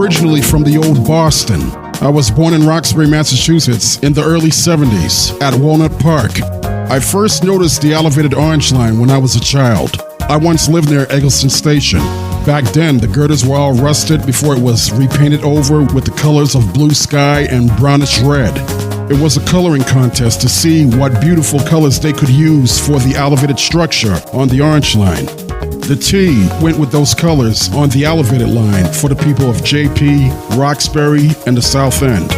originally from the old Boston. I was born in Roxbury, Massachusetts in the early 70s at Walnut Park. I first noticed the elevated orange line when I was a child. I once lived near Eggleston Station. Back then, the girders were all rusted before it was repainted over with the colors of blue sky and brownish red. It was a coloring contest to see what beautiful colors they could use for the elevated structure on the orange line. The T went with those colors on the elevated line for the people of JP, Roxbury, and the South End.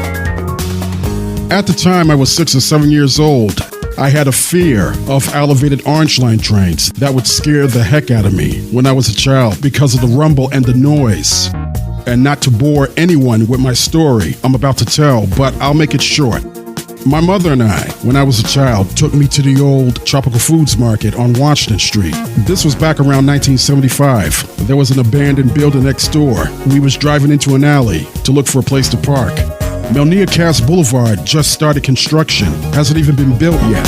At the time I was 6 or 7 years old, I had a fear of elevated orange line trains that would scare the heck out of me when I was a child because of the rumble and the noise. And not to bore anyone with my story I'm about to tell, but I'll make it short. My mother and I, when I was a child, took me to the old Tropical Foods Market on Washington Street. This was back around 1975. There was an abandoned building next door. We was driving into an alley to look for a place to park. Melnia Cass Boulevard just started construction. Hasn't even been built yet.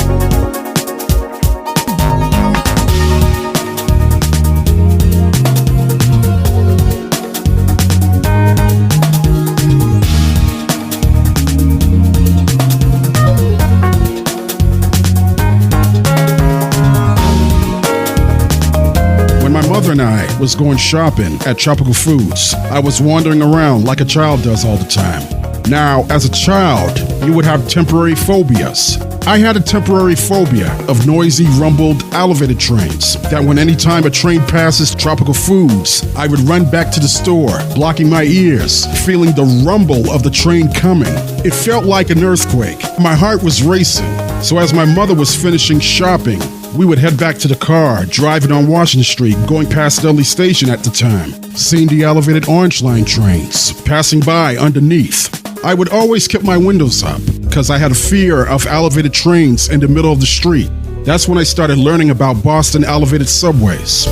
And I was going shopping at Tropical Foods. I was wandering around like a child does all the time. Now, as a child, you would have temporary phobias. I had a temporary phobia of noisy, rumbled, elevated trains, that when any time a train passes Tropical Foods, I would run back to the store, blocking my ears, feeling the rumble of the train coming. It felt like an earthquake. My heart was racing. So as my mother was finishing shopping, we would head back to the car, driving on Washington Street, going past Dudley Station at the time, seeing the elevated orange line trains passing by underneath. I would always keep my windows up because I had a fear of elevated trains in the middle of the street. That's when I started learning about Boston elevated subways.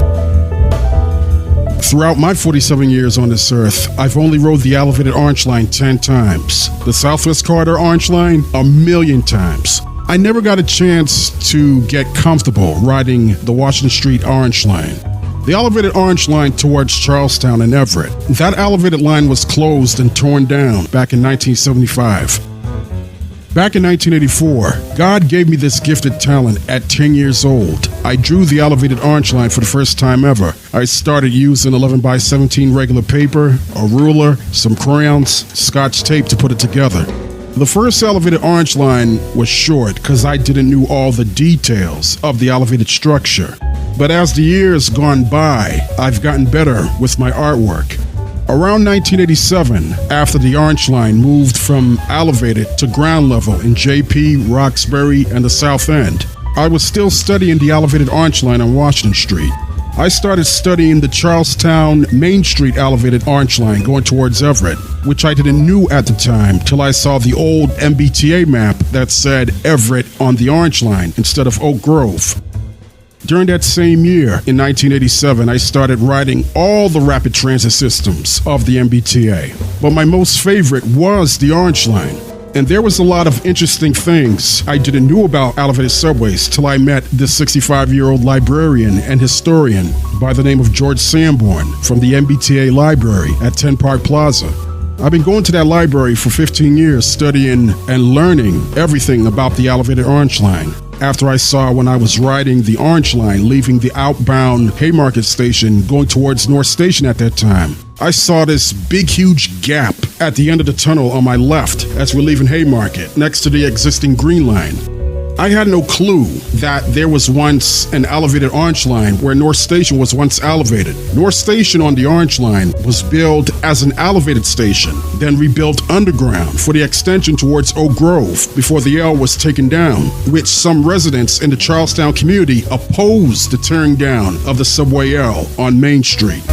Throughout my 47 years on this earth, I've only rode the elevated orange line 10 times. The Southwest Corridor orange line, 1,000,000 times. I never got a chance to get comfortable riding the Washington Street Orange Line. The elevated orange line towards Charlestown and Everett. That elevated line was closed and torn down back in 1975. Back in 1984, God gave me this gifted talent at 10 years old. I drew the elevated orange line for the first time ever. I started using 11 by 17 regular paper, a ruler, some crayons, Scotch tape to put it together. The first elevated orange line was short because I didn't know all the details of the elevated structure. But as the years gone by, I've gotten better with my artwork. Around 1987, after the orange line moved from elevated to ground level in JP, Roxbury, and the South End, I was still studying the elevated orange line on Washington Street. I started studying the Charlestown Main Street elevated orange line going towards Everett, which I didn't know at the time till I saw the old MBTA map that said Everett on the orange line instead of Oak Grove. During that same year, in 1987, I started riding all the rapid transit systems of the MBTA, but my most favorite was the orange line. And there was a lot of interesting things I didn't know about elevated subways till I met this 65-year-old librarian and historian by the name of George Sanborn from the MBTA library at 10 Park Plaza. I've been going to that library for 15 years studying and learning everything about the elevated orange line. After I saw when I was riding the orange line leaving the outbound Haymarket station going towards North Station at that time, I saw this big, huge gap at the end of the tunnel on my left as we're leaving Haymarket, next to the existing Green Line. I had no clue that there was once an elevated orange line where North Station was once elevated. North Station on the orange line was built as an elevated station, then rebuilt underground for the extension towards Oak Grove before the L was taken down, which some residents in the Charlestown community opposed the tearing down of the subway L on Main Street.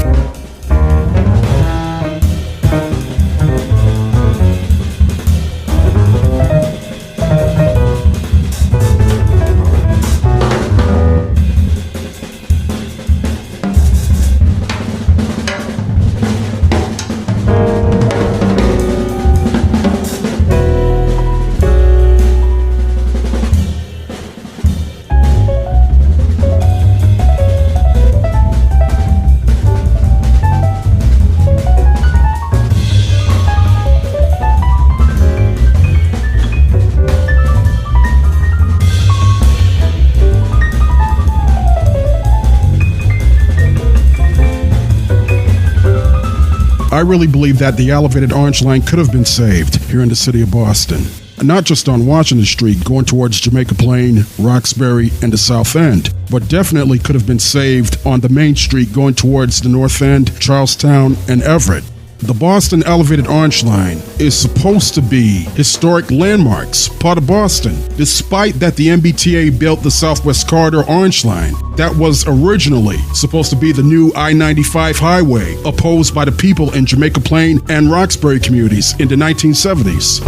really believe that the elevated orange line could have been saved here in the city of Boston. Not just on Washington Street going towards Jamaica Plain, Roxbury, and the South End, but definitely could have been saved on the main street going towards the North End, Charlestown, and Everett. The Boston Elevated Orange Line is supposed to be historic landmarks, part of Boston, despite that the MBTA built the Southwest Corridor Orange Line that was originally supposed to be the new I-95 highway, opposed by the people in Jamaica Plain and Roxbury communities in the 1970s.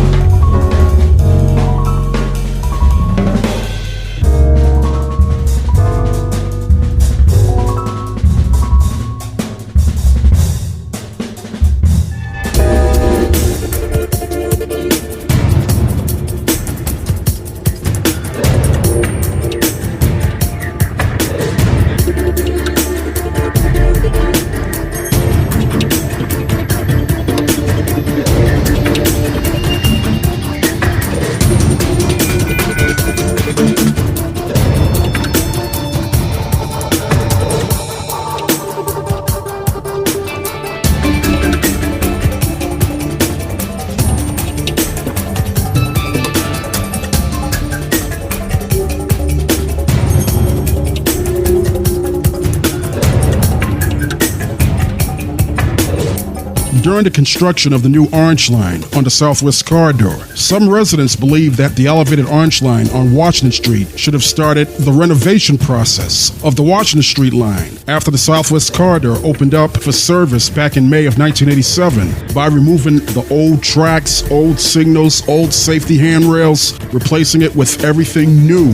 During the construction of the new Orange Line on the Southwest Corridor, some residents believe that the elevated Orange Line on Washington Street should have started the renovation process of the Washington Street line after the Southwest Corridor opened up for service back in May of 1987 by removing the old tracks, old signals, old safety handrails, replacing it with everything new.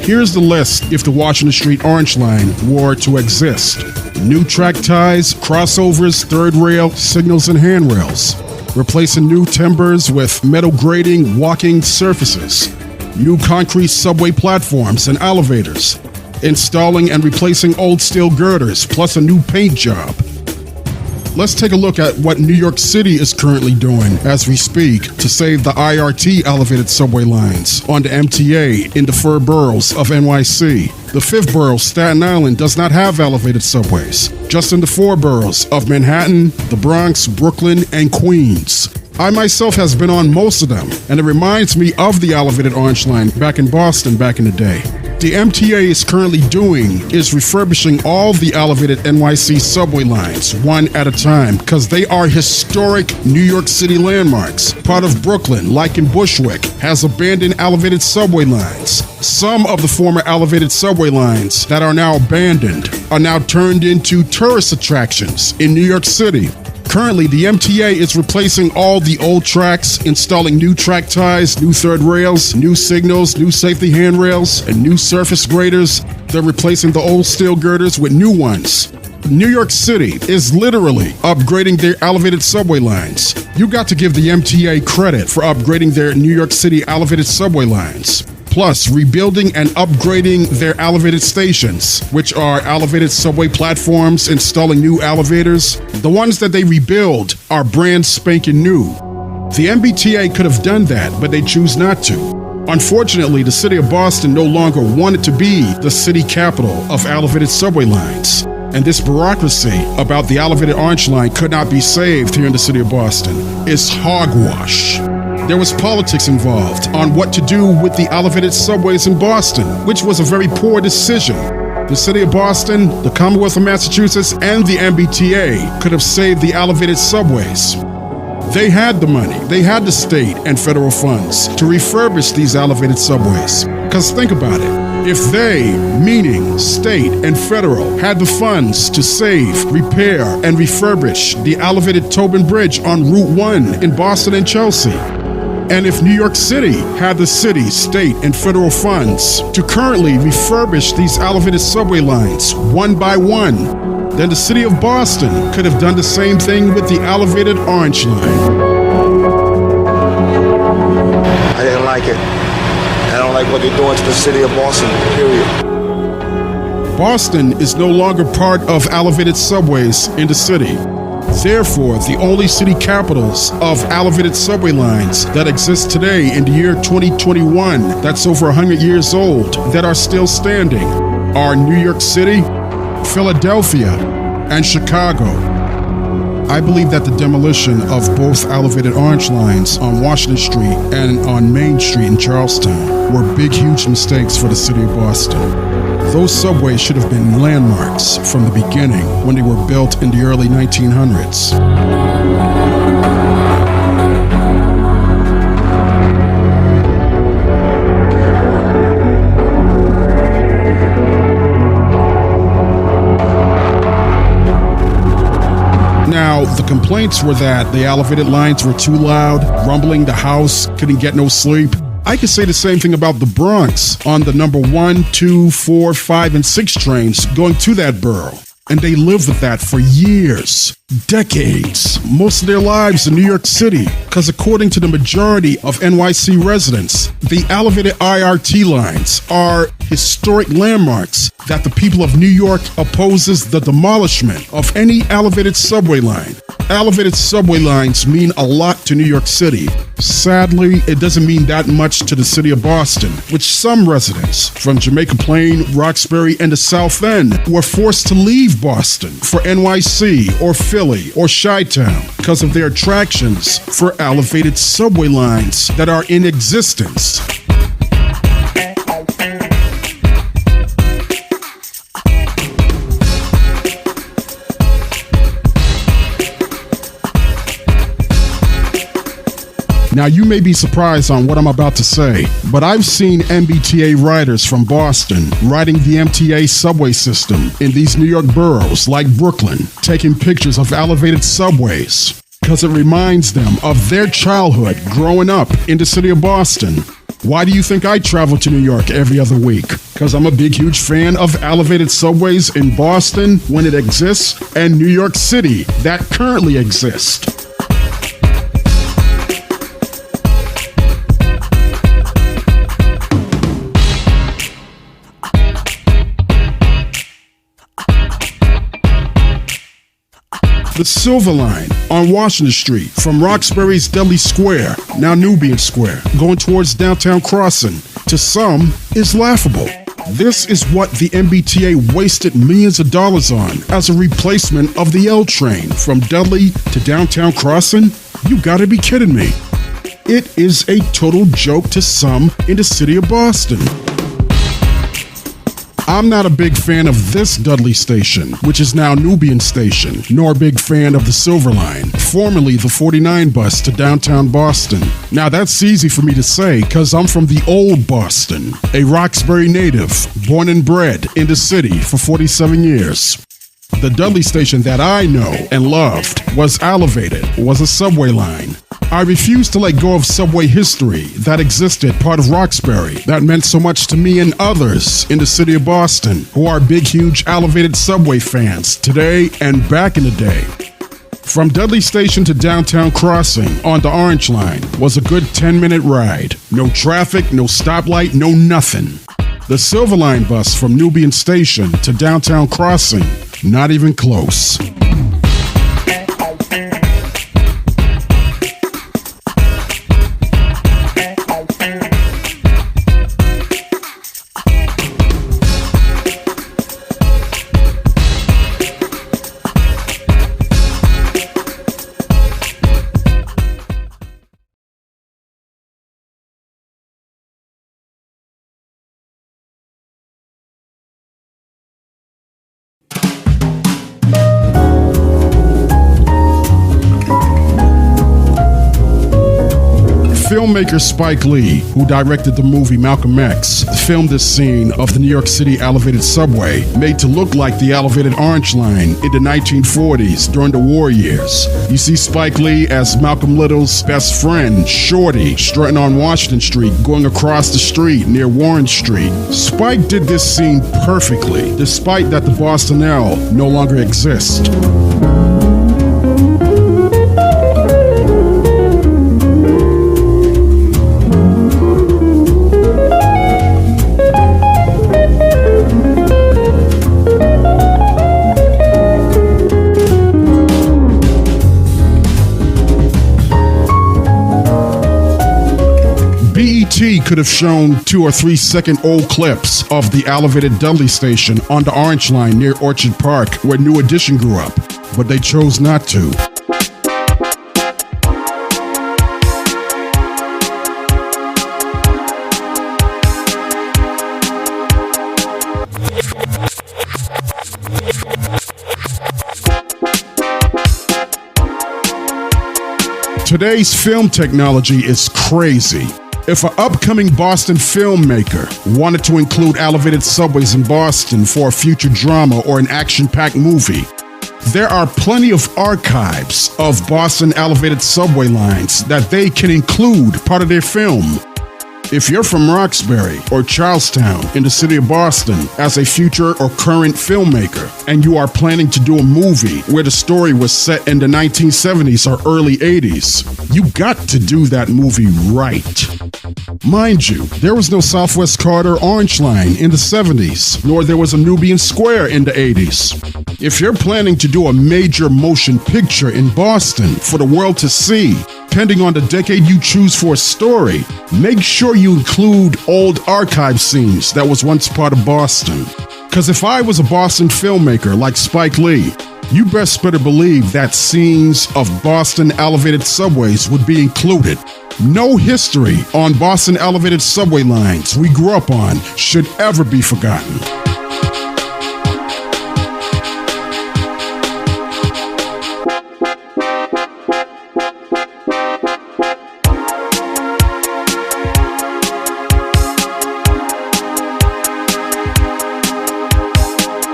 Here's the list if the Washington Street Orange Line were to exist. New track ties, crossovers, third rail, signals and handrails. Replacing new timbers with metal grading, walking surfaces. New concrete subway platforms and elevators. Installing and replacing old steel girders, plus a new paint job. Let's take a look at what New York City is currently doing as we speak to save the IRT Elevated Subway lines on the MTA in the 4 boroughs of NYC. The 5th borough, Staten Island, does not have elevated subways, just in the 4 boroughs of Manhattan, the Bronx, Brooklyn, and Queens. I myself has been on most of them, and it reminds me of the elevated Orange Line back in Boston back in the day. The MTA is currently doing is refurbishing all the elevated NYC subway lines one at a time because they are historic New York City landmarks. Part of Brooklyn, like in Bushwick, has abandoned elevated subway lines. Some of the former elevated subway lines that are now abandoned are now turned into tourist attractions in New York City. Currently, the MTA is replacing all the old tracks, installing new track ties, new third rails, new signals, new safety handrails, and new surface graders. They're replacing the old steel girders with new ones. New York City is literally upgrading their elevated subway lines. You got to give the MTA credit for upgrading their New York City elevated subway lines. Plus, rebuilding and upgrading their elevated stations, which are elevated subway platforms, installing new elevators. The ones that they rebuild are brand spanking new. The MBTA could have done that, but they choose not to. Unfortunately, the city of Boston no longer wanted to be the city capital of elevated subway lines. And this bureaucracy about the elevated Orange Line could not be saved here in the city of Boston. It's hogwash. There was politics involved on what to do with the elevated subways in Boston, which was a very poor decision. The city of Boston, the Commonwealth of Massachusetts, and the MBTA could have saved the elevated subways. They had the money, they had the state and federal funds to refurbish these elevated subways. Because think about it, if they, meaning state and federal, had the funds to save, repair, and refurbish the elevated Tobin Bridge on Route 1 in Boston and Chelsea, and if New York City had the city, state, and federal funds to currently refurbish these elevated subway lines one by one, then the city of Boston could have done the same thing with the elevated Orange Line. I didn't like it. I don't like what they're doing to the city of Boston, period. Boston is no longer part of elevated subways in the city. Therefore, the only city capitals of elevated subway lines that exist today in the year 2021, that's over 100 years old, that are still standing, are New York City, Philadelphia, and Chicago. I believe that the demolition of both elevated orange lines on Washington Street and on Main Street in Charlestown were big, huge mistakes for the city of Boston. Those subways should have been landmarks from the beginning when they were built in the early 1900s. Now, the complaints were that the elevated lines were too loud, rumbling the house, couldn't get no sleep. I could say the same thing about the Bronx on the number 1, 2, 4, 5, and 6 trains going to that borough. And they lived with that for years, decades, most of their lives in New York City. Because according to the majority of NYC residents, the elevated IRT lines are historic landmarks that the people of New York opposes the demolishment of any elevated subway line. Elevated subway lines mean a lot to New York City. Sadly, it doesn't mean that much to the city of Boston, which some residents from Jamaica Plain, Roxbury, and the South End were forced to leave Boston for NYC or Philly or Chi-Town because of their attractions for elevated subway lines that are in existence. Now, you may be surprised on what I'm about to say, but I've seen MBTA riders from Boston riding the MTA subway system in these New York boroughs like Brooklyn, taking pictures of elevated subways because it reminds them of their childhood growing up in the city of Boston. Why do you think I travel to New York every other week? Because I'm a big, huge fan of elevated subways in Boston when it exists and New York City that currently exist. The Silver Line on Washington Street from Roxbury's Dudley Square, now Nubian Square, going towards downtown Crossing, to some is laughable. This is what the MBTA wasted millions of dollars on as a replacement of the L train from Dudley to downtown Crossing? You gotta be kidding me. It is a total joke to some in the city of Boston. I'm not a big fan of this Dudley station, which is now Nubian Station, nor a big fan of the Silver Line, formerly the 49 bus to downtown Boston. Now that's easy for me to say because I'm from the old Boston, a Roxbury native, born and bred in the city for 47 years. The Dudley station that I know and loved was elevated, was a subway line. I refuse to let go of subway history that existed part of Roxbury that meant so much to me and others in the city of Boston who are big, huge elevated subway fans today and back in the day. From Dudley Station to downtown Crossing on the Orange Line was a good 10-minute ride. No traffic, no stoplight, no nothing. The Silver Line bus from Nubian Station to downtown Crossing, not even close. Filmmaker Spike Lee, who directed the movie Malcolm X, filmed this scene of the New York City elevated subway, made to look like the elevated Orange Line in the 1940s during the war years. You see Spike Lee as Malcolm Little's best friend, Shorty, strutting on Washington Street, going across the street near Warren Street. Spike did this scene perfectly, despite that the Boston L no longer exists. BET could have shown 2 or 3 second old clips of the elevated Dudley station on the Orange Line near Orchard Park where New Edition grew up, but they chose not to. Today's film technology is crazy. If an upcoming Boston filmmaker wanted to include elevated subways in Boston for a future drama or an action-packed movie, there are plenty of archives of Boston elevated subway lines that they can include part of their film. If you're from Roxbury or Charlestown in the city of Boston as a future or current filmmaker, and you are planning to do a movie where the story was set in the 1970s or early 80s, you got to do that movie right. Mind you, there was no Southwest Corridor Orange Line in the 70s, nor there was a Nubian Square in the 80s. If you're planning to do a major motion picture in Boston for the world to see, depending on the decade you choose for a story, make sure you include old archive scenes that was once part of Boston. Because if I was a Boston filmmaker like Spike Lee, you best better believe that scenes of Boston elevated subways would be included. No history on Boston elevated subway lines we grew up on should ever be forgotten.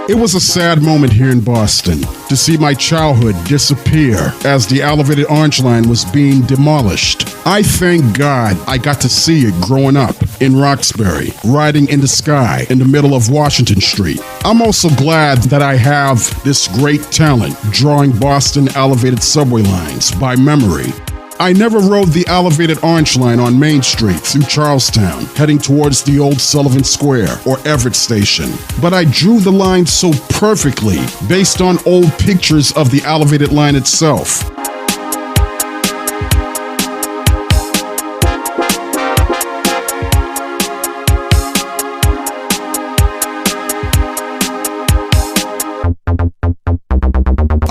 It was a sad moment here in Boston to see my childhood disappear as the elevated orange line was being demolished. I thank God I got to see it growing up in Roxbury, riding in the sky in the middle of Washington Street. I'm also glad that I have this great talent drawing Boston elevated subway lines by memory. I never rode the elevated orange line on Main Street through Charlestown, heading towards the old Sullivan Square or Everett Station, but I drew the line so perfectly based on old pictures of the elevated line itself.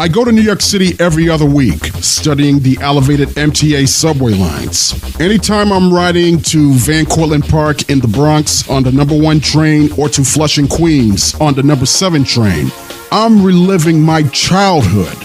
I go to New York City every other week, studying the elevated MTA subway lines. Anytime I'm riding to Van Cortlandt Park in the Bronx on the number 1 train or to Flushing, Queens on the number 7 train, I'm reliving my childhood.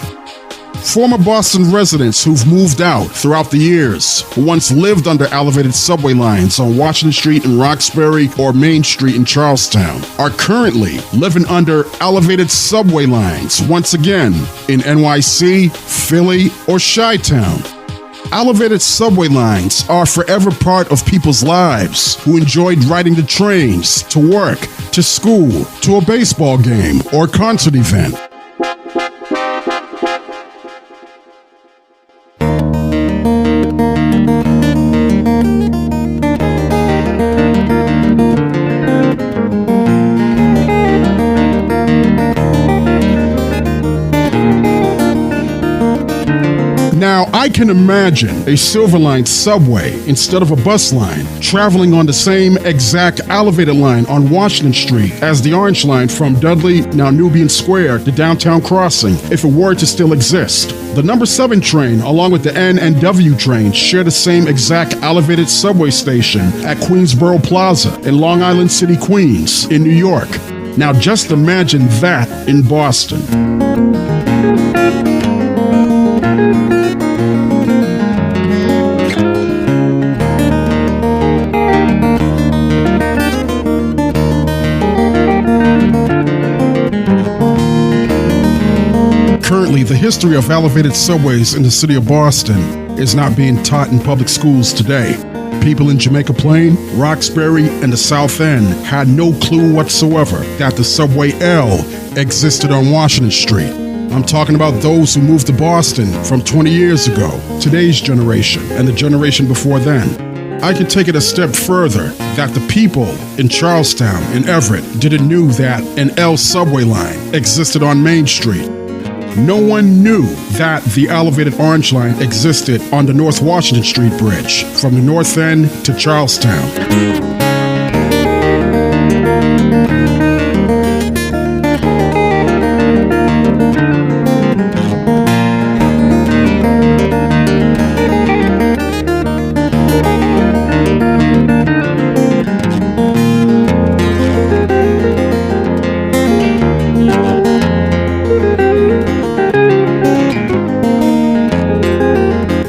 Former Boston residents who've moved out throughout the years, who once lived under elevated subway lines on Washington Street in Roxbury or Main Street in Charlestown, are currently living under elevated subway lines once again in NYC, Philly, or Chi-Town. Elevated subway lines are forever part of people's lives who enjoyed riding the trains to work, to school, to a baseball game or concert event. Now, I can imagine a Silver Line subway instead of a bus line traveling on the same exact elevated line on Washington Street as the Orange Line from Dudley, now Nubian Square, to Downtown Crossing, if it were to still exist. The number 7 train, along with the N and W trains, share the same exact elevated subway station at Queensboro Plaza in Long Island City, Queens, in New York. Now, just imagine that in Boston. Currently, the history of elevated subways in the city of Boston is not being taught in public schools today. People in Jamaica Plain, Roxbury, and the South End had no clue whatsoever that the subway L existed on Washington Street. I'm talking about those who moved to Boston from 20 years ago, today's generation, and the generation before then. I can take it a step further that the people in Charlestown and Everett didn't know that an L subway line existed on Main Street. No one knew that the elevated orange line existed on the North Washington Street Bridge from the North End to Charlestown.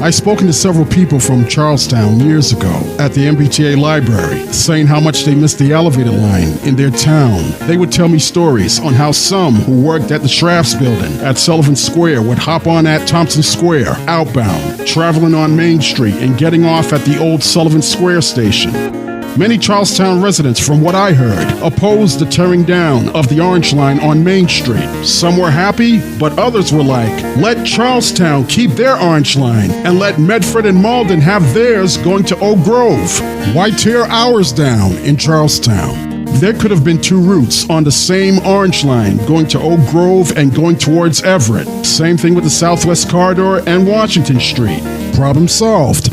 I spoken to several people from Charlestown years ago at the MBTA library, saying how much they missed the elevated line in their town. They would tell me stories on how some who worked at the Schrafft's building at Sullivan Square would hop on at Thompson Square, outbound, traveling on Main Street and getting off at the old Sullivan Square station. Many Charlestown residents, from what I heard, opposed the tearing down of the Orange Line on Main Street. Some were happy, but others were like, let Charlestown keep their Orange Line and let Medford and Malden have theirs going to Oak Grove. Why tear ours down in Charlestown? There could have been two routes on the same Orange Line going to Oak Grove and going towards Everett. Same thing with the Southwest Corridor and Washington Street. Problem solved.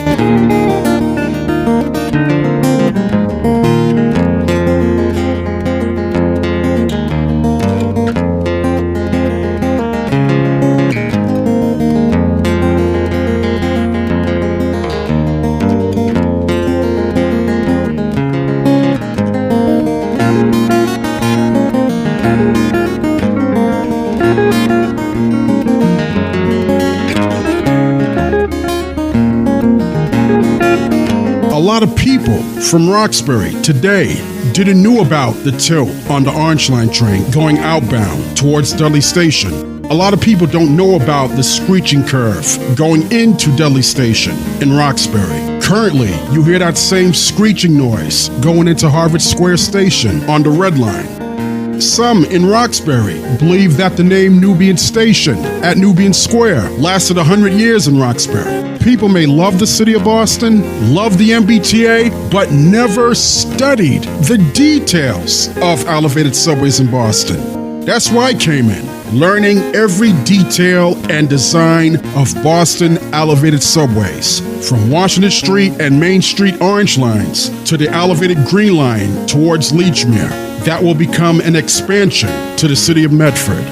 A lot of people from Roxbury today didn't know about the tilt on the Orange Line train going outbound towards Dudley Station. A lot of people don't know about the screeching curve going into Dudley Station in Roxbury. Currently, you hear that same screeching noise going into Harvard Square Station on the Red Line. Some in Roxbury believe that the name Nubian Station at Nubian Square lasted 100 years in Roxbury. People may love the city of Boston, love the MBTA, but never studied the details of elevated subways in Boston. That's why I came in, learning every detail and design of Boston elevated subways, from Washington Street and Main Street Orange Lines to the elevated Green Line towards Leechmere. That will become an expansion to the city of Medford.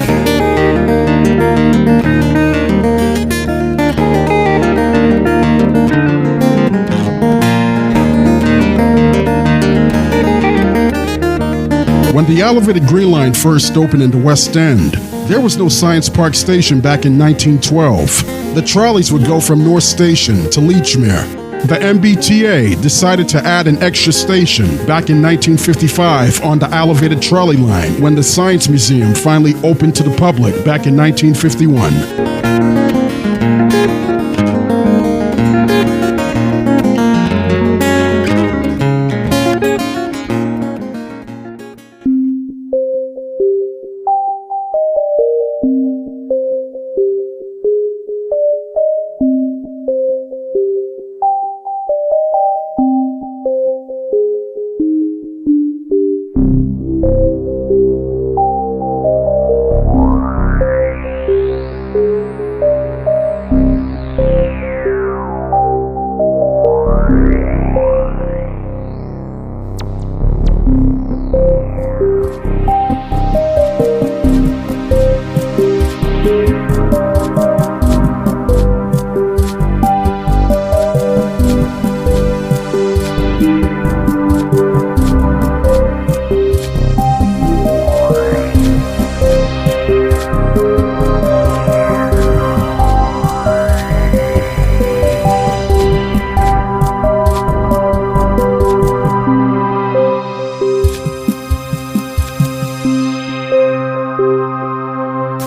When the elevated Green Line first opened in the West End, there was no Science Park Station back in 1912. The trolleys would go from North Station to Leechmere. The MBTA decided to add an extra station back in 1955 on the elevated trolley line when the Science Museum finally opened to the public back in 1951.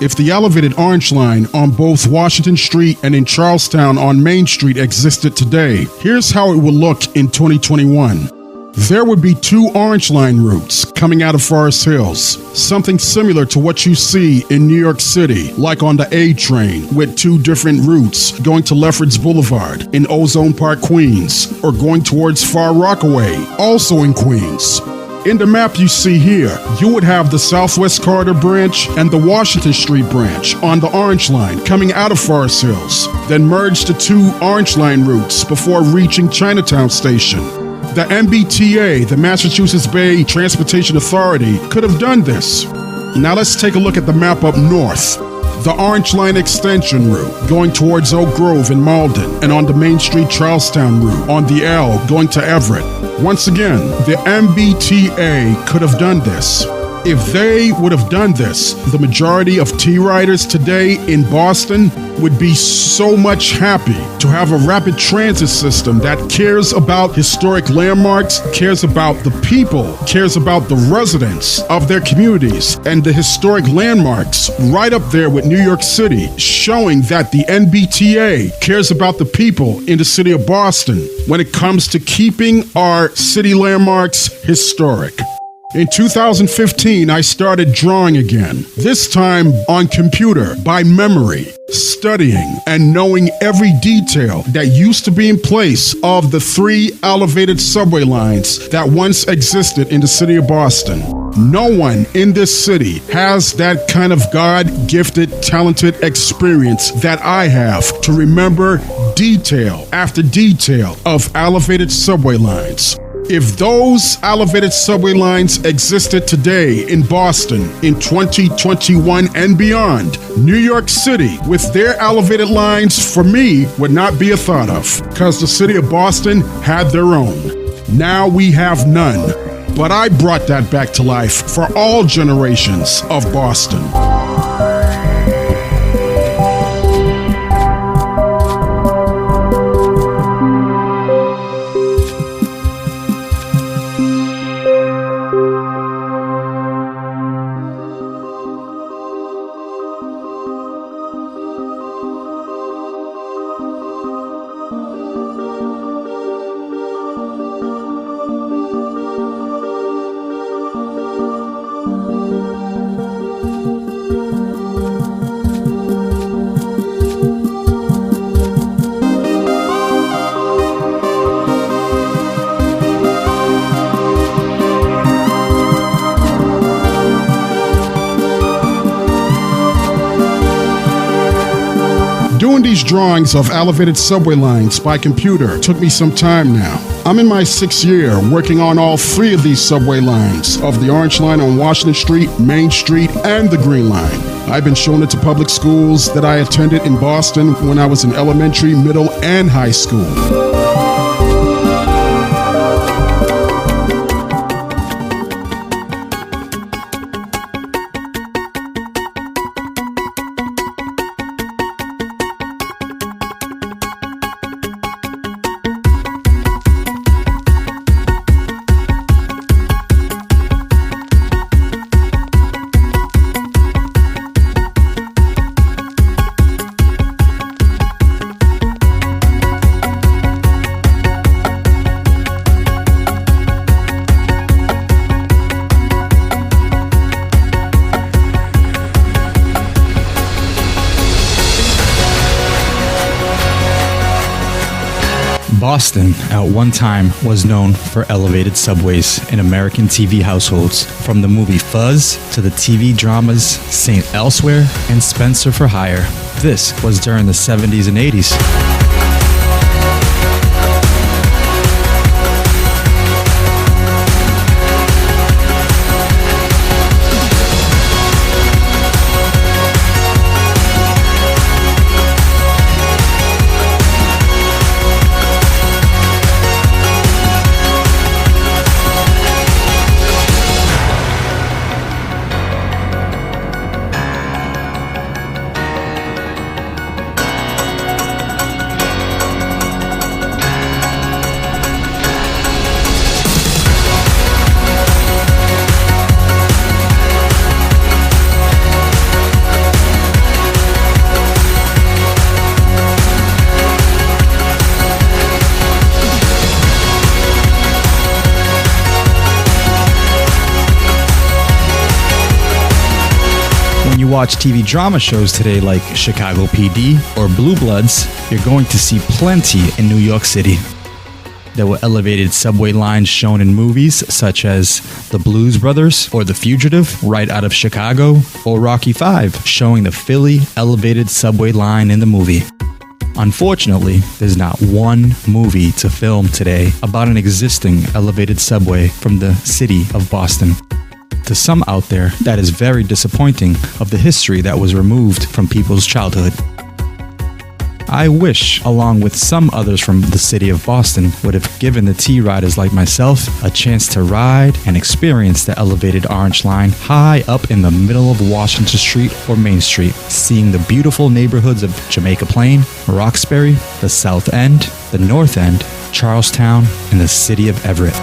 If the elevated Orange Line on both Washington Street and in Charlestown on Main Street existed today, here's how it would look in 2021. There would be two Orange Line routes coming out of Forest Hills, something similar to what you see in New York City, like on the A train, with two different routes going to Lefferts Boulevard in Ozone Park, Queens, or going towards Far Rockaway, also in Queens. In the map you see here, you would have the Southwest Corridor branch and the Washington Street branch on the Orange Line coming out of Forest Hills, then merge the two Orange Line routes before reaching Chinatown Station. The MBTA, the Massachusetts Bay Transportation Authority, could have done this. Now let's take a look at the map up north. The Orange Line extension route going towards Oak Grove and Malden, and on the Main Street Charlestown route on the L going to Everett. Once again, the MBTA could have done this. If they would have done this, the majority of T-riders today in Boston would be so much happy to have a rapid transit system that cares about historic landmarks, cares about the people, cares about the residents of their communities, and the historic landmarks right up there with New York City, showing that the MBTA cares about the people in the city of Boston when it comes to keeping our city landmarks historic. In 2015, I started drawing again, this time on computer, by memory, studying and knowing every detail that used to be in place of the 3 elevated subway lines that once existed in the city of Boston. No one in this city has that kind of God-gifted, talented experience that I have to remember detail after detail of elevated subway lines. If those elevated subway lines existed today in Boston in 2021 and beyond, New York City with their elevated lines for me would not be a thought of, because the city of Boston had their own. Now we have none, but I brought that back to life for all generations of Boston. Doing these drawings of elevated subway lines by computer took me some time now. I'm in my 6th year working on all 3 of these subway lines of the Orange Line on Washington Street, Main Street, and the Green Line. I've been showing it to public schools that I attended in Boston when I was in elementary, middle, and high school. Boston, at one time, was known for elevated subways in American TV households, from the movie Fuzz to the TV dramas St. Elsewhere and Spencer for Hire. This was during the 70s and 80s. When you watch TV drama shows today like Chicago PD or Blue Bloods, you're going to see plenty in New York City. There were elevated subway lines shown in movies such as The Blues Brothers or The Fugitive, right out of Chicago, or Rocky V, showing the Philly elevated subway line in the movie. Unfortunately, there's not one movie to film today about an existing elevated subway from the city of Boston. To some out there, that is very disappointing of the history that was removed from people's childhood. I wish, along with some others from the city of Boston, would have given the T-Riders like myself a chance to ride and experience the elevated Orange Line high up in the middle of Washington Street or Main Street, seeing the beautiful neighborhoods of Jamaica Plain, Roxbury, the South End, the North End, Charlestown, and the city of Everett.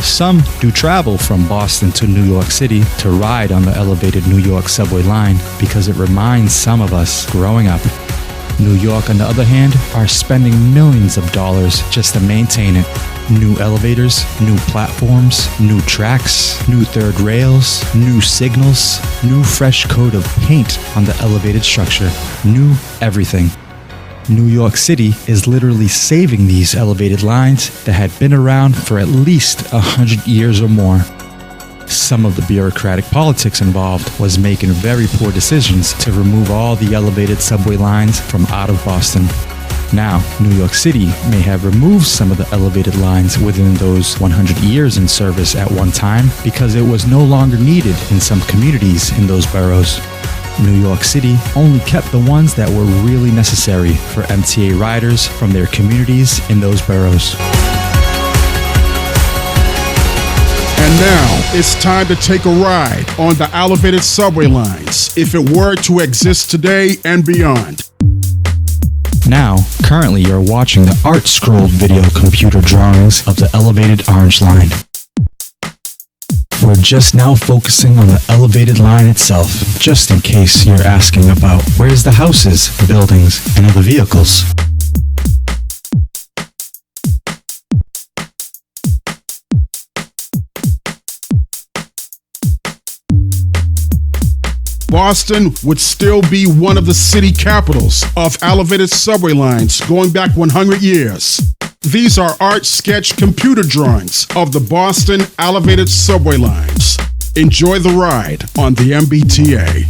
Some do travel from Boston to New York City to ride on the elevated New York subway line because it reminds some of us growing up. New York, on the other hand, are spending millions of dollars just to maintain it. New elevators, new platforms, new tracks, new third rails, new signals, new fresh coat of paint on the elevated structure, new everything. New York City is literally saving these elevated lines that had been around for at least 100 years or more. Some of the bureaucratic politics involved was making very poor decisions to remove all the elevated subway lines from out of Boston. Now, New York City may have removed some of the elevated lines within those 100 years in service at one time because it was no longer needed in some communities in those boroughs. New York City only kept the ones that were really necessary for MTA riders from their communities in those boroughs. And now it's time to take a ride on the elevated subway lines, if it were to exist today and beyond. Now, currently you're watching the art-scrolled video computer drawings of the elevated Orange Line. We're just now focusing on the elevated line itself, just in case you're asking about where's the houses, buildings, and other vehicles. Boston would still be one of the city capitals of elevated subway lines going back 100 years. These are art sketch computer drawings of the Boston elevated subway lines. Enjoy the ride on the MBTA.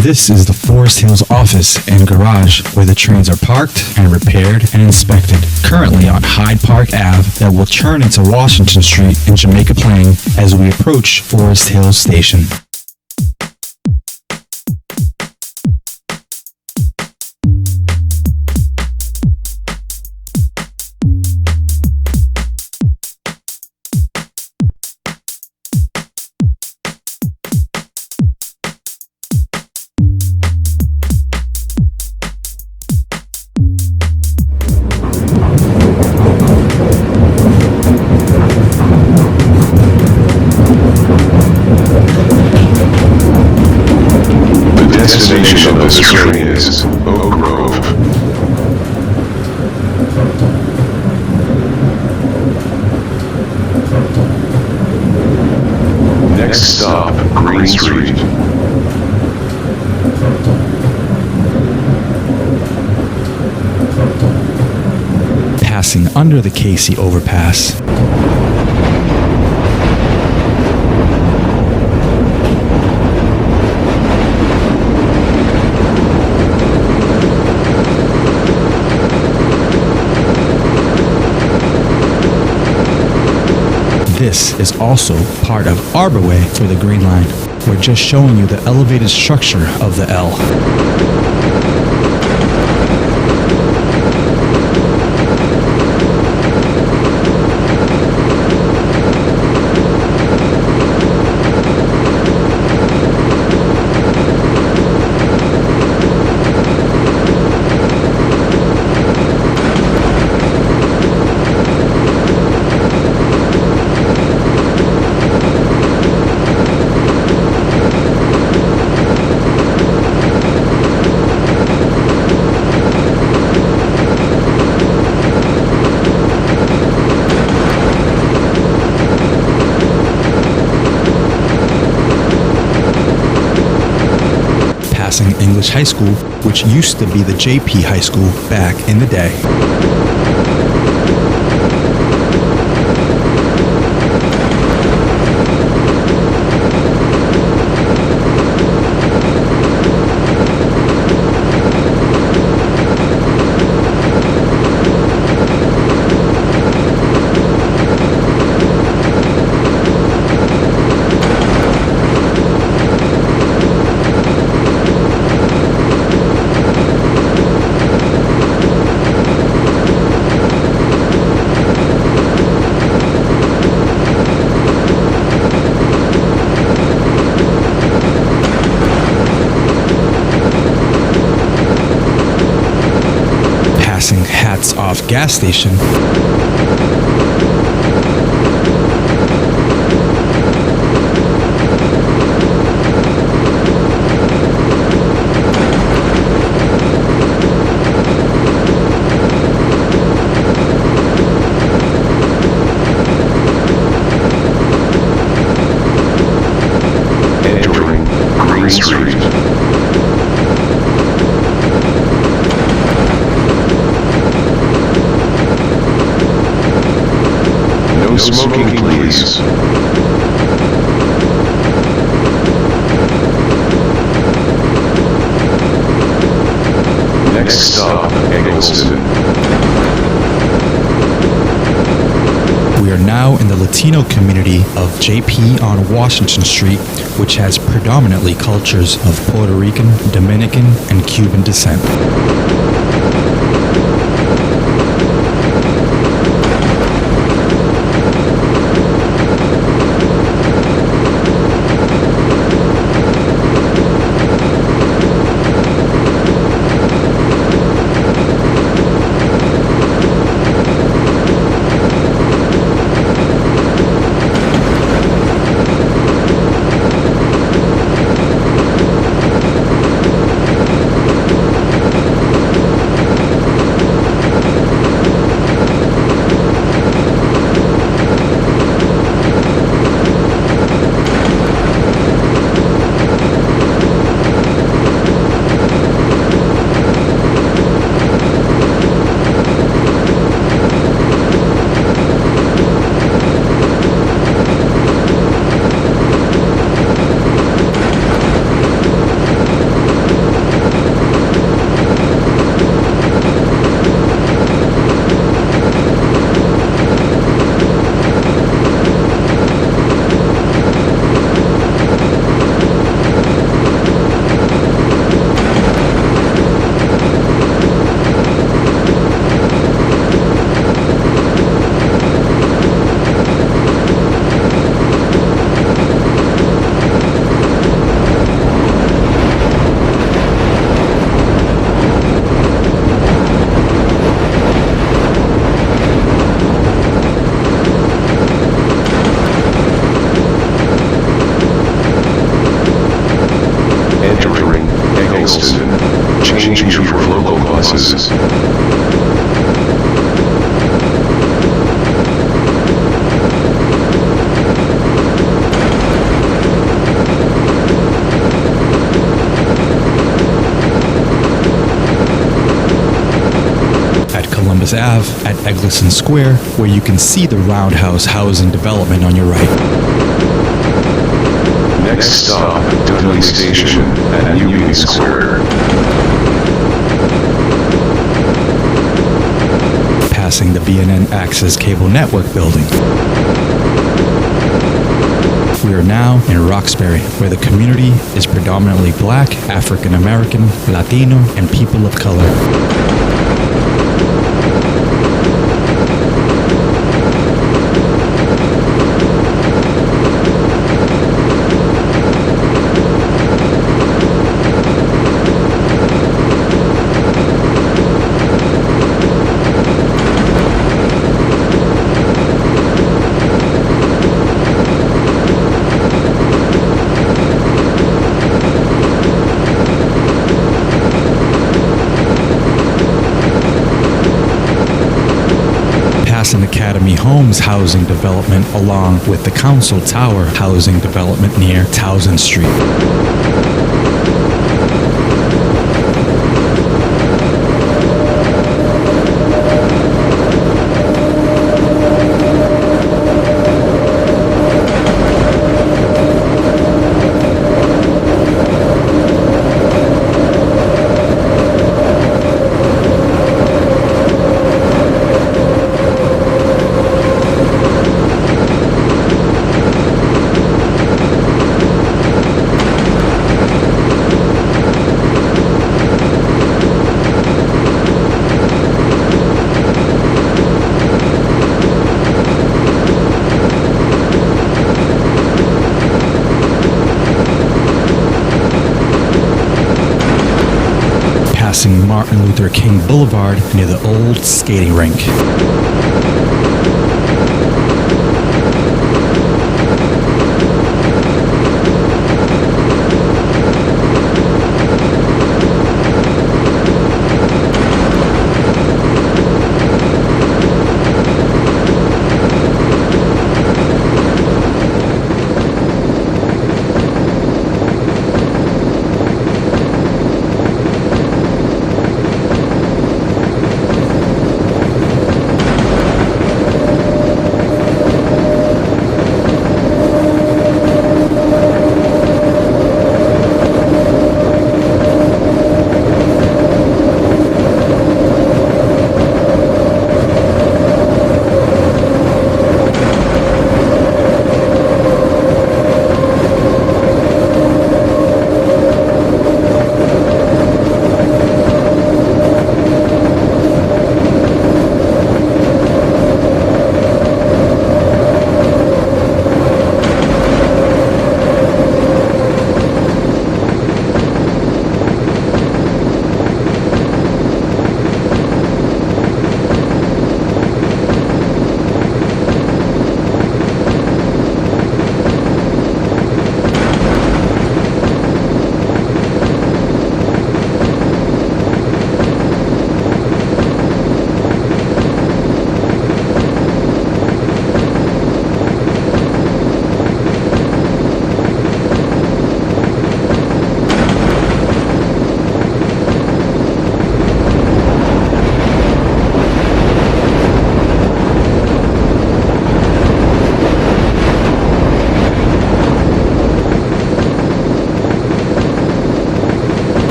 This is the Forest Hills office and garage where the trains are parked and repaired and inspected, currently on Hyde Park Ave that will turn into Washington Street in Jamaica Plain as we approach Forest Hills Station. Destination of this train is Oak Grove. Next stop, Green Street. Passing under the Casey overpass. This is also part of Arborway for the Green Line. We're just showing you the elevated structure of the L. English High School, which used to be the JP High School back in the day. Hats Off gas station. Entering Green Street. No smoking, please. Next stop, Eggleston. We are now in the Latino community of JP on Washington Street, which has predominantly cultures of Puerto Rican, Dominican, and Cuban descent. Changing for local buses. At Columbus Ave, at Eggleston Square, where you can see the Roundhouse housing development on your right. Next stop, Dudley Station at Union Square. Passing the BNN Access Cable Network building. We are now in Roxbury, where the community is predominantly Black, African American, Latino, and people of color. Passing Academy Homes housing development along with the Council Tower housing development near Towson Street. crossing Martin Luther King Boulevard near the old skating rink.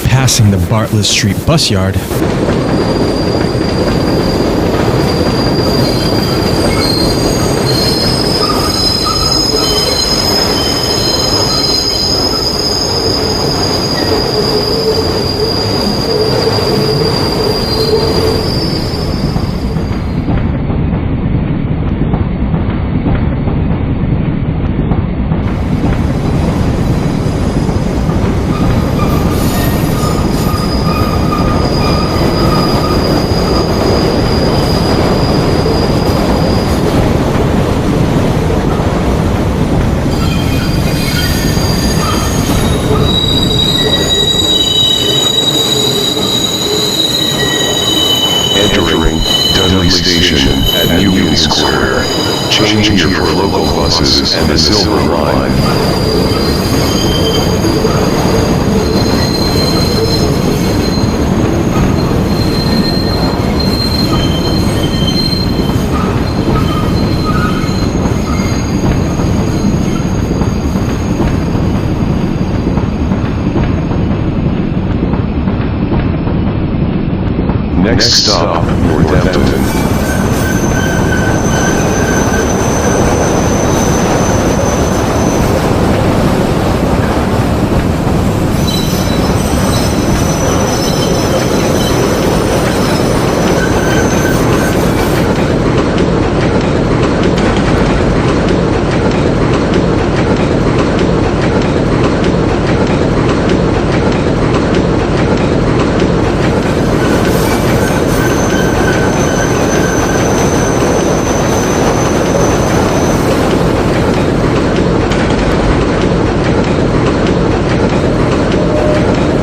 Passing the Bartlett Street bus yard, Station at Union Square. Change your local buses and the Silver Line. Next stop, Northampton.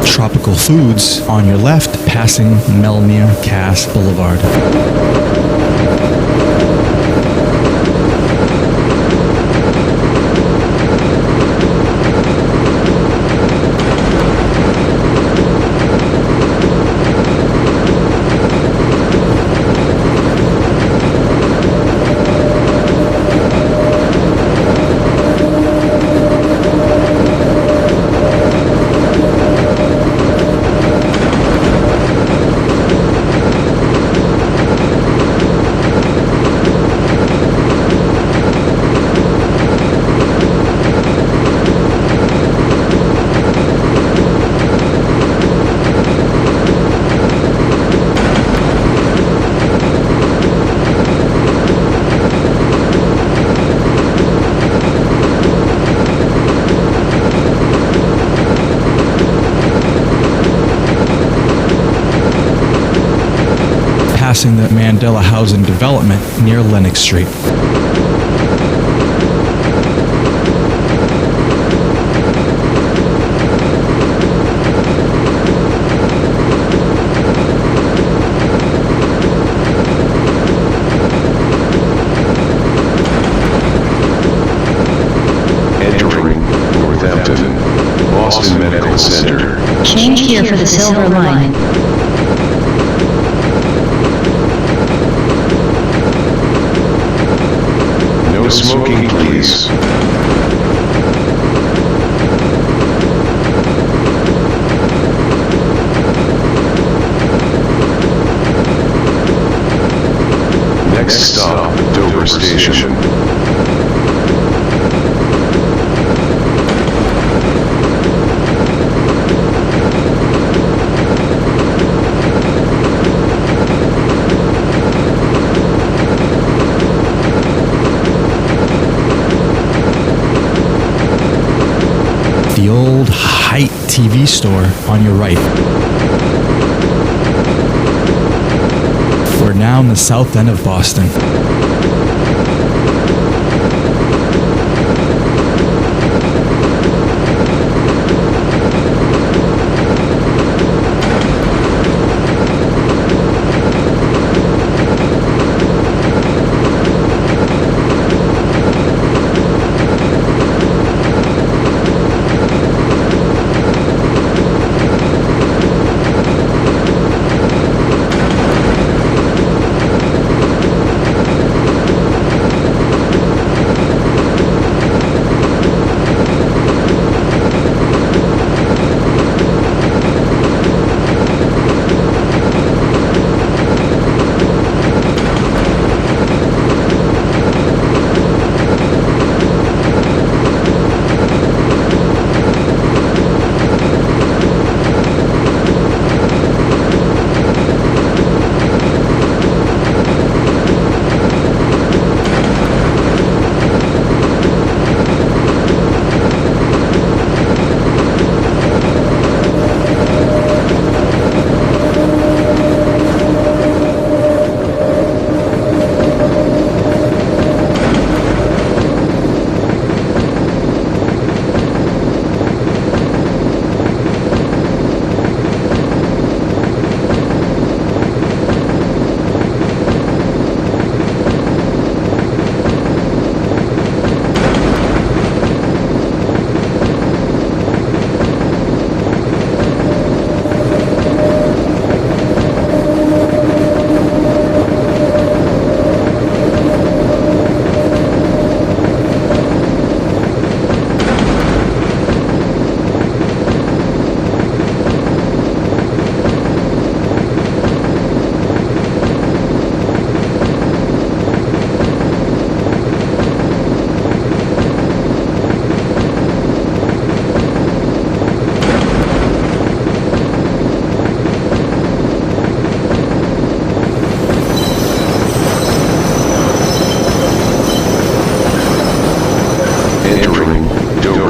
Tropical Foods on your left, passing Melmere Cass Boulevard. passing the Mandela housing development near Lenox Street. Entering Northampton, Boston Medical Center. Change here for the Silver Line. No smoking, please. Next stop, Dover Station. The old Height TV store on your right. We're now in the south end of Boston.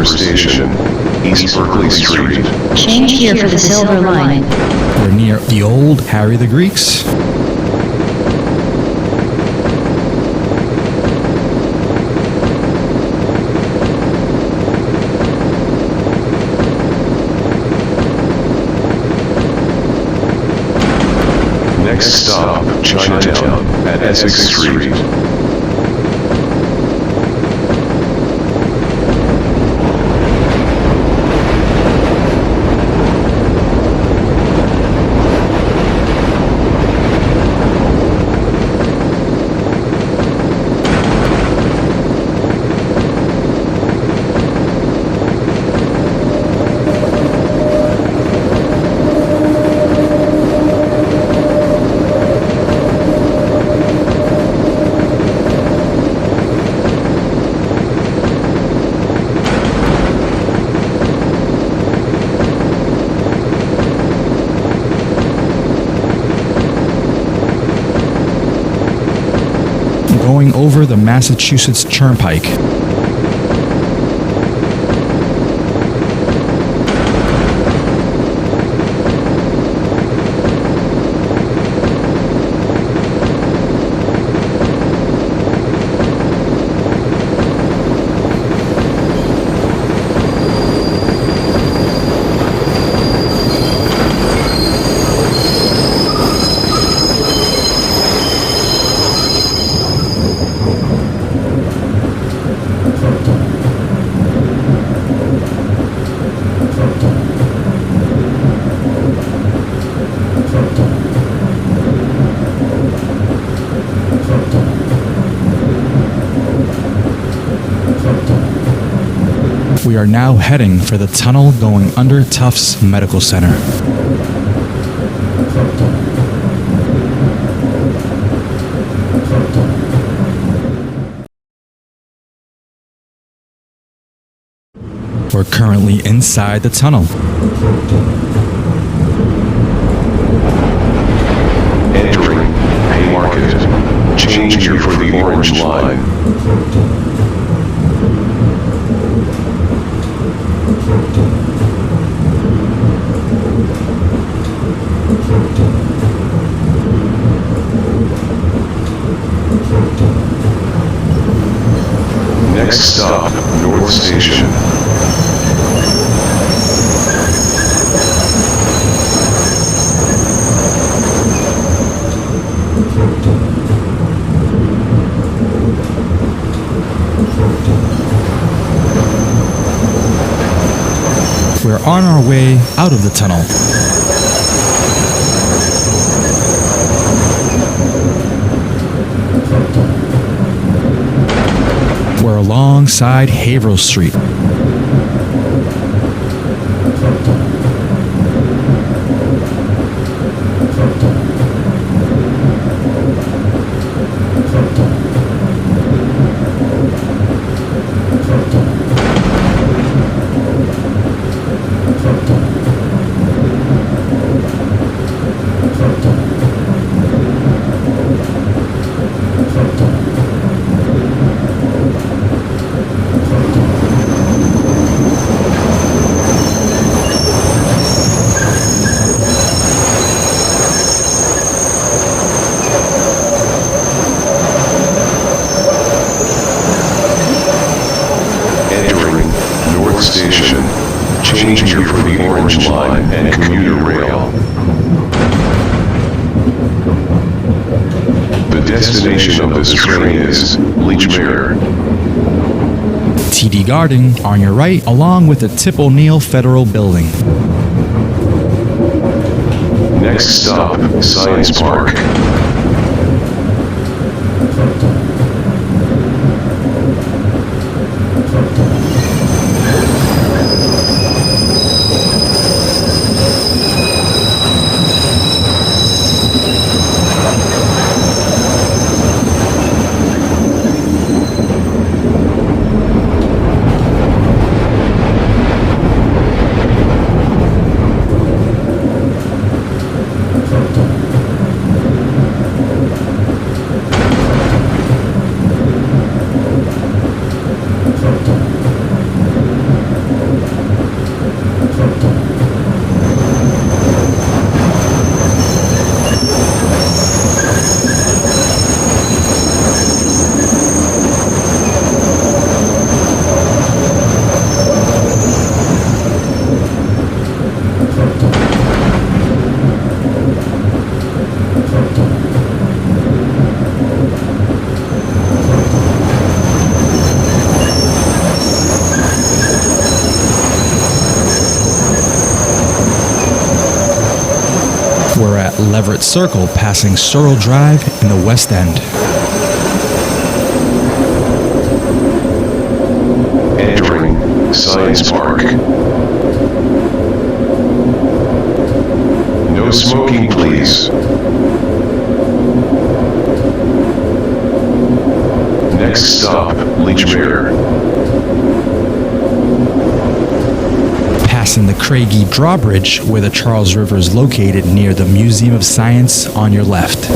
Station, East Berkeley Street. Change here for the Silver Line. We're near the old Harry the Greeks. Next stop, Chinatown at Essex Street. Going over the Massachusetts Turnpike. We are now heading for the tunnel going under Tufts Medical Center. We're currently inside the tunnel. Entering Haymarket. Change here for the orange line. Next stop, North Station. We're on our way out of the tunnel. We're alongside Haverhill Street. Station. Change here for the orange line and commuter rail. The destination of this train is Leechmere. TD Garden on your right, along with the Tip O'Neill Federal Building. Next stop, Science Park. We're at Leverett Circle, passing Searle Drive in the West End. Entering Science Park. No smoking, please. Next stop, Leechmere. Passing the Craigie Drawbridge, where the Charles River is located near the Museum of Science on your left.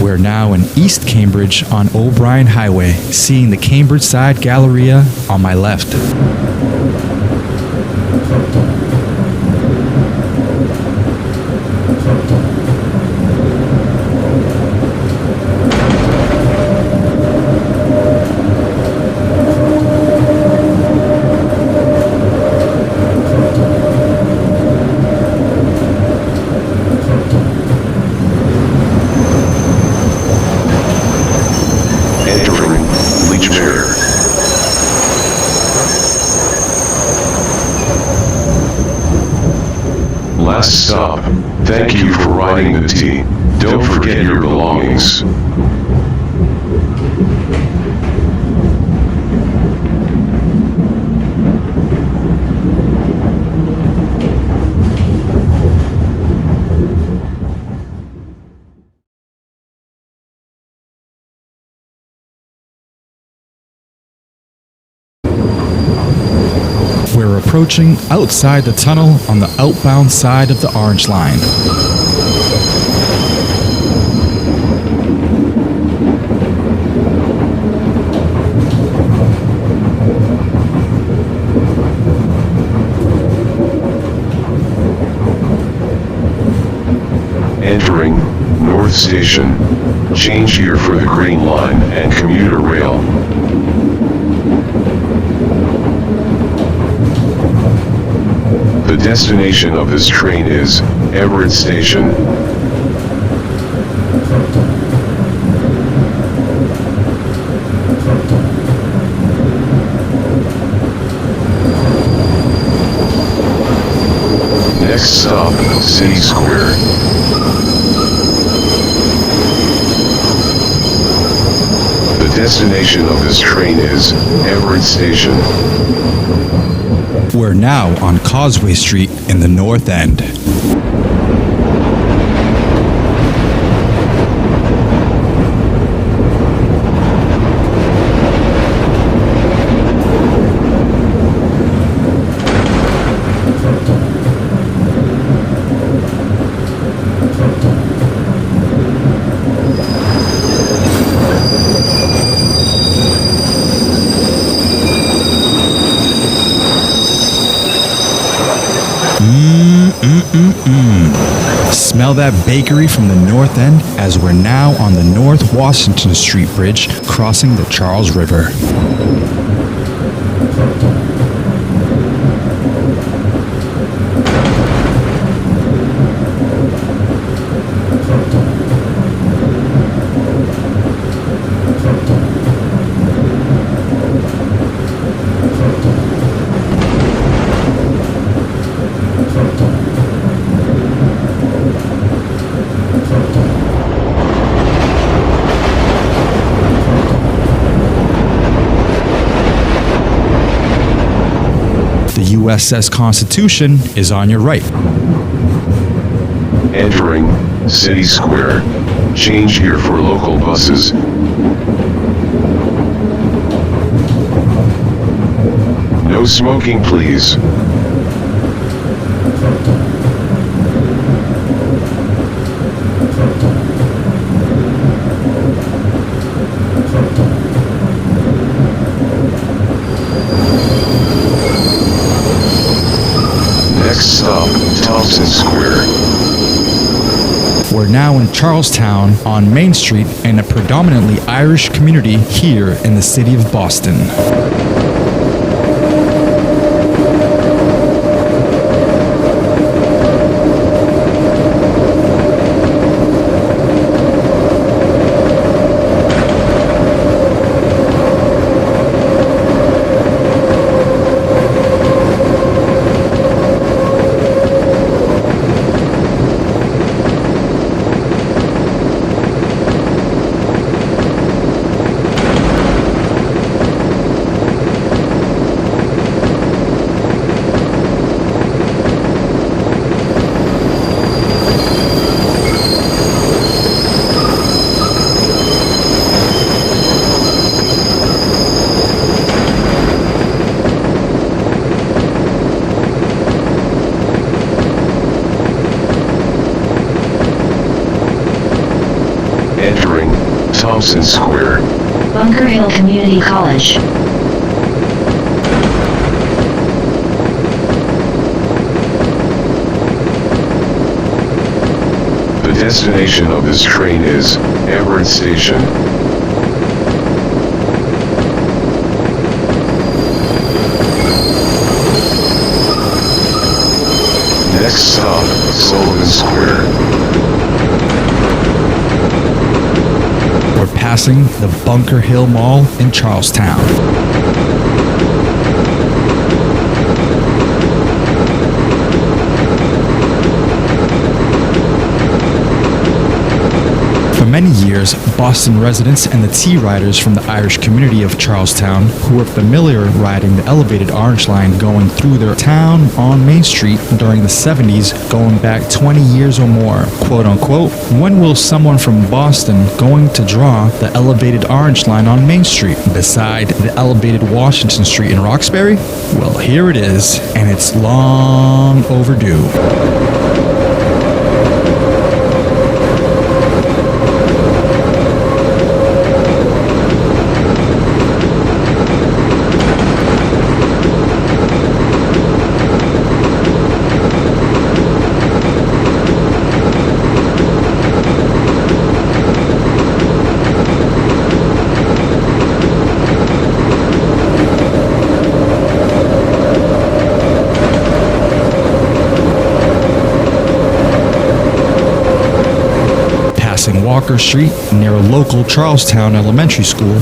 We're now in East Cambridge on O'Brien Highway, seeing the Cambridge Side Galleria on my left. forget your belongings. We're approaching outside the tunnel on the outbound side of the Orange Line. Entering North Station. Change here for the Green Line and commuter rail. The destination of this train is Everett Station. Next stop, City Square. The destination of this train is Everett Station. We're now on Causeway Street in the North End. Smell that bakery from the North End as we're now on the North Washington Street Bridge crossing the Charles River. The USS Constitution is on your right. Entering City Square. Change here for local buses. No smoking, please. Next stop, Thompson Square. We're now in Charlestown on Main Street in a predominantly Irish community here in the city of Boston. Entering Thompson Square. Bunker Hill Community College. The destination of this train is Everett Station. Next stop, Sullivan Square. We're passing the Bunker Hill Mall in Charlestown. many years, Boston residents and the T-Riders from the Irish community of Charlestown, who were familiar riding the elevated Orange Line going through their town on Main Street during the 70s, going back 20 years or more. Quote unquote, when will someone from Boston going to draw the elevated Orange Line on Main Street beside the elevated Washington Street in Roxbury? Well, here it is, and it's long overdue. Walker Street near a local Charlestown elementary school.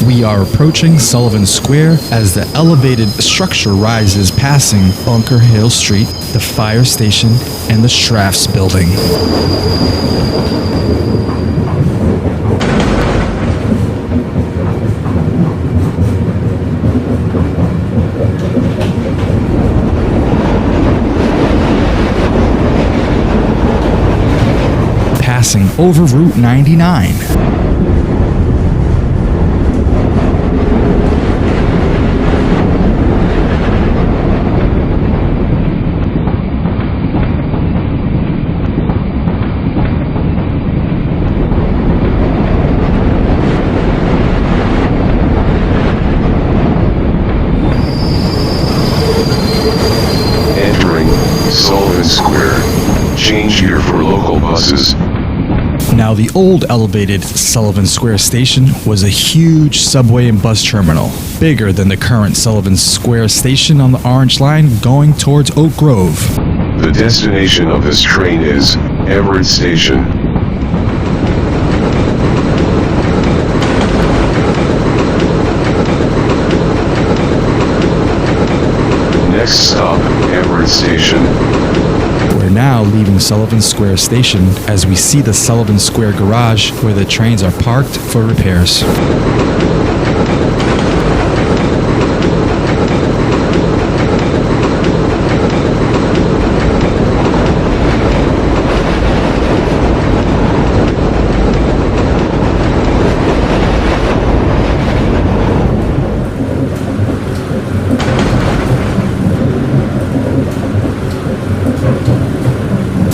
We are approaching Sullivan Square as the elevated structure rises, passing Bunker Hill Street, the fire station, and the Straffs building. Passing over Route 99. Sullivan Square. Change here for local buses. Now, the old elevated Sullivan Square station was a huge subway and bus terminal, bigger than the current Sullivan Square station on the Orange Line going towards Oak Grove. The destination of this train is Everett Station. Next stop, Everett Station. We're now leaving Sullivan Square Station as we see the Sullivan Square garage where the trains are parked for repairs.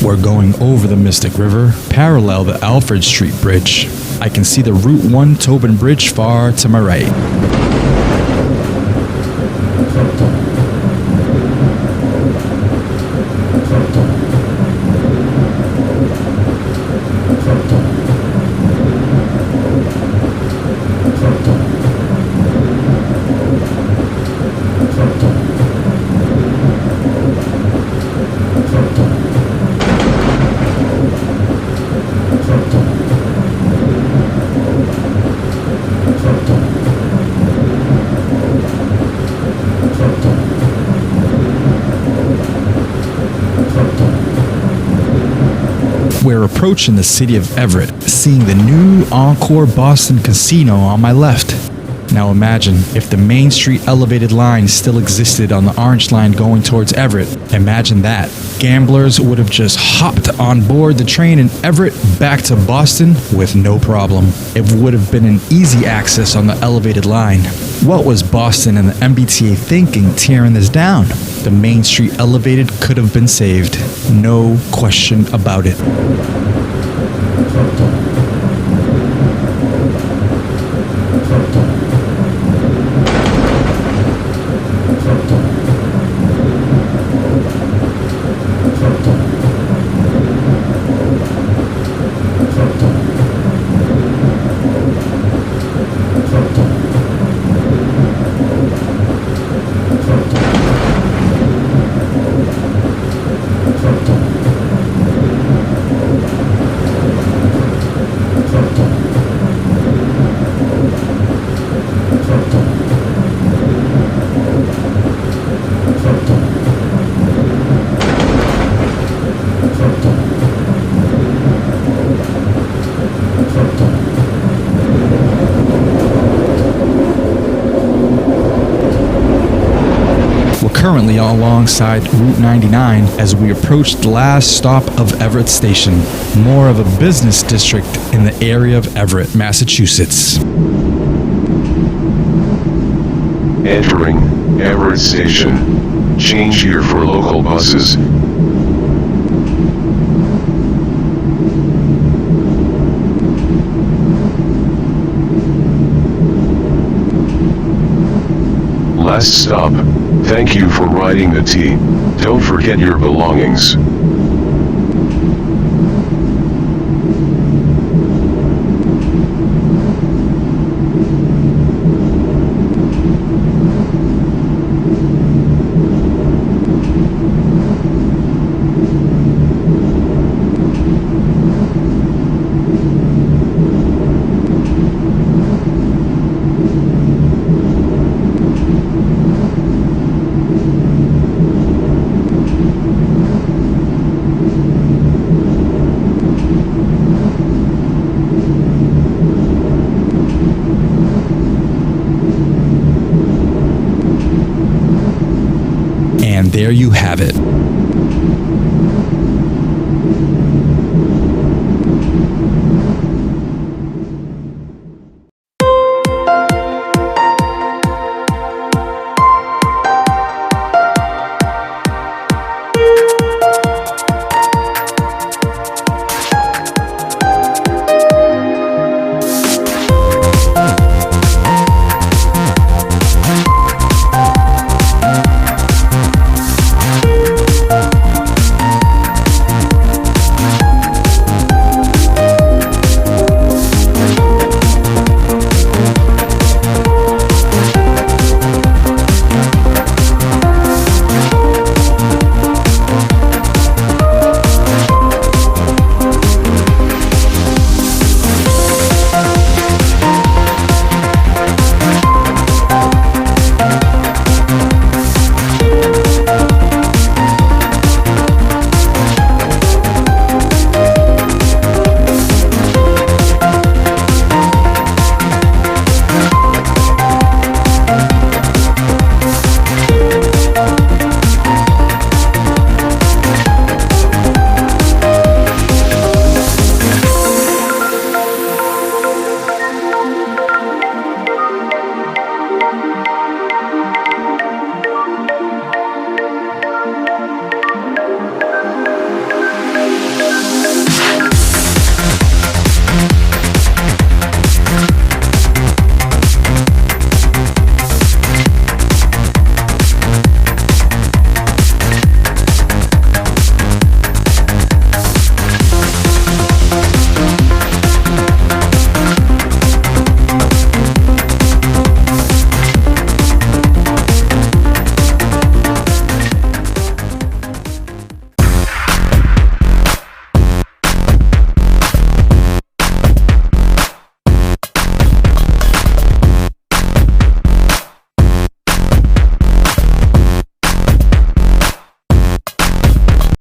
We're going over the Mystic River, parallel the Alfred Street Bridge. I can see the Route 1 Tobin Bridge far to my right. We're approaching the city of Everett, seeing the new Encore Boston Casino on my left. Now imagine if the Main Street Elevated line still existed on the Orange Line going towards Everett. Imagine that. Gamblers would have just hopped on board the train in Everett back to Boston with no problem. It would have been an easy access on the Elevated line. What was Boston and the MBTA thinking tearing this down? The Main Street Elevated could have been saved. No question about it. Currently alongside Route 99 as we approach the last stop of Everett Station, more of a business district in the area of Everett, Massachusetts. Entering Everett Station. Change here for local buses. Last stop. Thank you for riding the T. Don't forget your belongings. And there you have it.